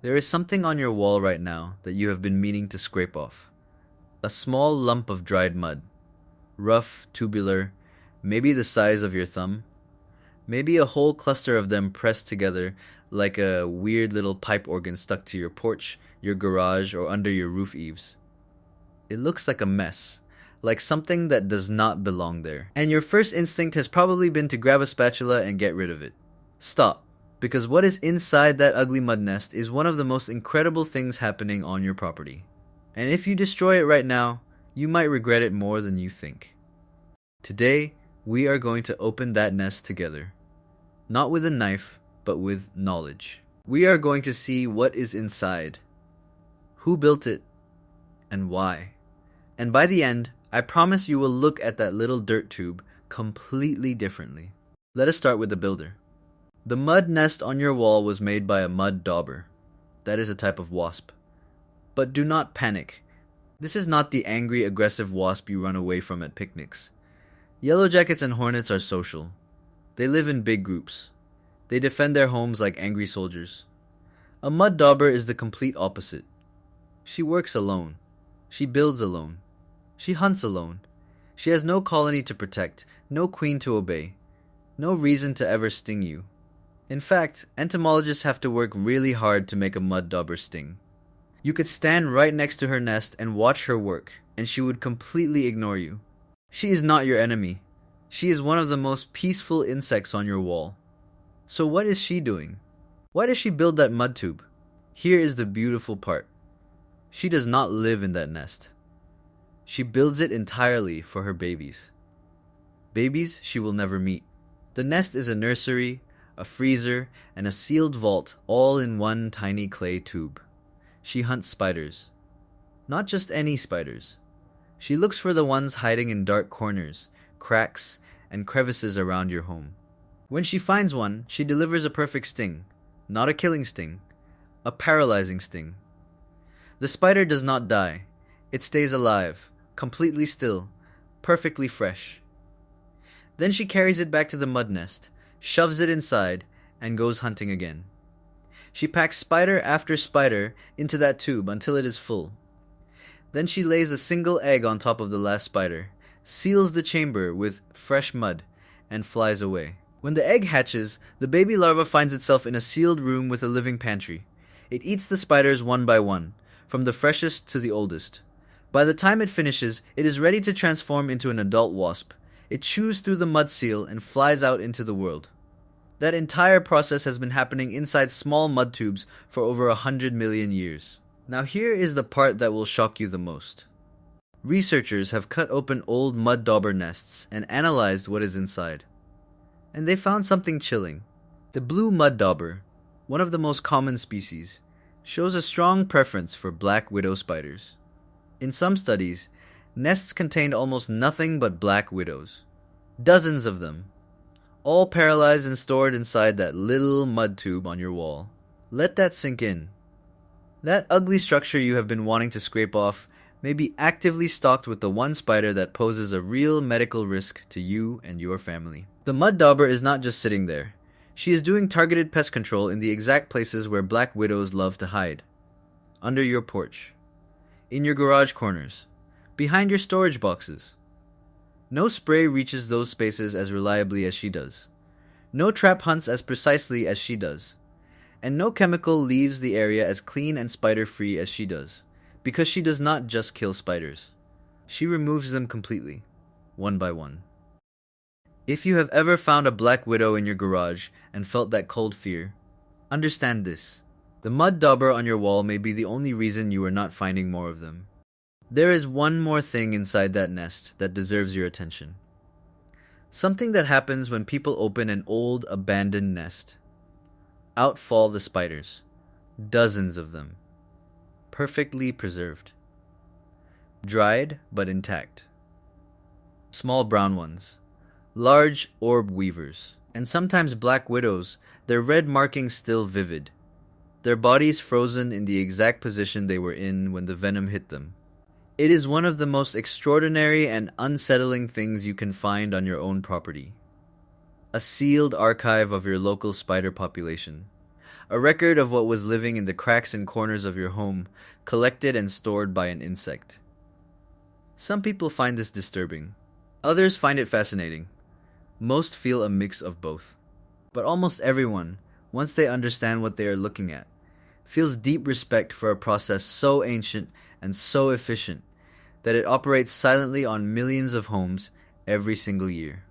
There is something on your wall right now that you have been meaning to scrape off. A small lump of dried mud. Rough, tubular, maybe the size of your thumb. Maybe a whole cluster of them pressed together like a weird little pipe organ stuck to your porch, your garage, or under your roof eaves. It looks like a mess, like something that does not belong there. And your first instinct has probably been to grab a spatula and get rid of it. Stop, because what is inside that ugly mud nest is one of the most incredible things happening on your property. And if you destroy it right now, you might regret it more than you think. Today, we are going to open that nest together. Not with a knife, but with knowledge. We are going to see what is inside, who built it, and why. And by the end, I promise you will look at that little dirt tube completely differently. Let us start with the builder. The mud nest on your wall was made by a mud dauber. That is a type of wasp. But do not panic. This is not the angry, aggressive wasp you run away from at picnics. Yellow jackets and hornets are social. They live in big groups. They defend their homes like angry soldiers. A mud dauber is the complete opposite. She works alone. She builds alone. She hunts alone. She has no colony to protect, no queen to obey, no reason to ever sting you. In fact, entomologists have to work really hard to make a mud dauber sting. You could stand right next to her nest and watch her work, and she would completely ignore you. She is not your enemy. She is one of the most peaceful insects on your wall. So what is she doing? Why does she build that mud tube? Here is the beautiful part. She does not live in that nest. She builds it entirely for her babies. Babies she will never meet. The nest is a nursery, a freezer, and a sealed vault all in one tiny clay tube. She hunts spiders. Not just any spiders. She looks for the ones hiding in dark corners, cracks, and crevices around your home. When she finds one, she delivers a perfect sting. Not a killing sting. A paralyzing sting. The spider does not die. It stays alive, completely still, perfectly fresh. Then she carries it back to the mud nest, shoves it inside, and goes hunting again. She packs spider after spider into that tube until it is full. Then she lays a single egg on top of the last spider, seals the chamber with fresh mud, and flies away. When the egg hatches, the baby larva finds itself in a sealed room with a living pantry. It eats the spiders one by one, from the freshest to the oldest. By the time it finishes, it is ready to transform into an adult wasp. It chews through the mud seal and flies out into the world. That entire process has been happening inside small mud tubes for over 100 million years. Now here is the part that will shock you the most. Researchers have cut open old mud dauber nests and analyzed what is inside. And they found something chilling. The blue mud dauber, one of the most common species, shows a strong preference for black widow spiders. In some studies, nests contained almost nothing but black widows. Dozens of them. All paralyzed and stored inside that little mud tube on your wall. Let that sink in. That ugly structure you have been wanting to scrape off may be actively stocked with the one spider that poses a real medical risk to you and your family. The mud dauber is not just sitting there. She is doing targeted pest control in the exact places where black widows love to hide. Under your porch. In your garage corners. Behind your storage boxes. No spray reaches those spaces as reliably as she does. No trap hunts as precisely as she does. And no chemical leaves the area as clean and spider-free as she does. Because she does not just kill spiders. She removes them completely, one by one. If you have ever found a black widow in your garage and felt that cold fear, understand this. The mud dauber on your wall may be the only reason you are not finding more of them. There is one more thing inside that nest that deserves your attention. Something that happens when people open an old, abandoned nest. Out fall the spiders. Dozens of them. Perfectly preserved. Dried but intact. Small brown ones. Large orb weavers. And sometimes black widows, their red markings still vivid. Their bodies frozen in the exact position they were in when the venom hit them. It is one of the most extraordinary and unsettling things you can find on your own property. A sealed archive of your local spider population. a record of what was living in the cracks and corners of your home, collected and stored by an insect. Some people find this disturbing. Others find it fascinating. Most feel a mix of both. But almost everyone, once they understand what they are looking at, feels deep respect for a process so ancient and so efficient that it operates silently on millions of homes every single year.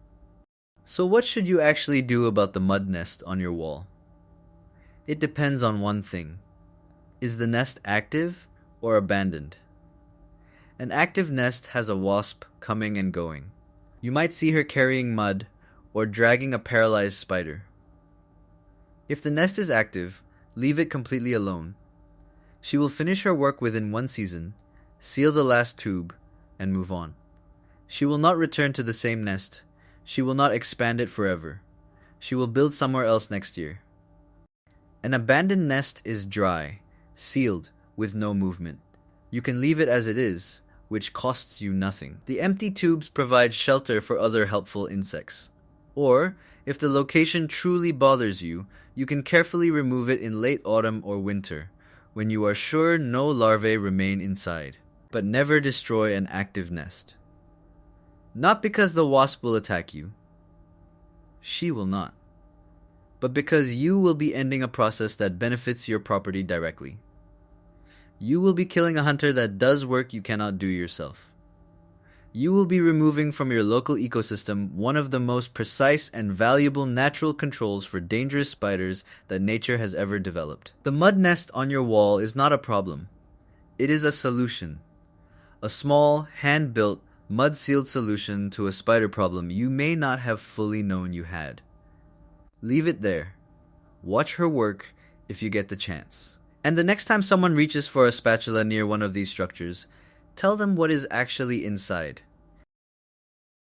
So what should you actually do about the mud nest on your wall? It depends on one thing. Is the nest active or abandoned? An active nest has a wasp coming and going. You might see her carrying mud or dragging a paralyzed spider. If the nest is active, leave it completely alone. She will finish her work within one season, seal the last tube, and move on. She will not return to the same nest. She will not expand it forever. She will build somewhere else next year. An abandoned nest is dry, sealed, with no movement. You can leave it as it is, which costs you nothing. The empty tubes provide shelter for other helpful insects. Or, if the location truly bothers you, you can carefully remove it in late autumn or winter, when you are sure no larvae remain inside. But never destroy an active nest. Not because the wasp will attack you. She will not. But because you will be ending a process that benefits your property directly. You will be killing a hunter that does work you cannot do yourself. You will be removing from your local ecosystem one of the most precise and valuable natural controls for dangerous spiders that nature has ever developed. The mud nest on your wall is not a problem. It is a solution. A small, hand-built, mud-sealed solution to a spider problem you may not have fully known you had. Leave it there. Watch her work if you get the chance. And the next time someone reaches for a spatula near one of these structures, tell them what is actually inside.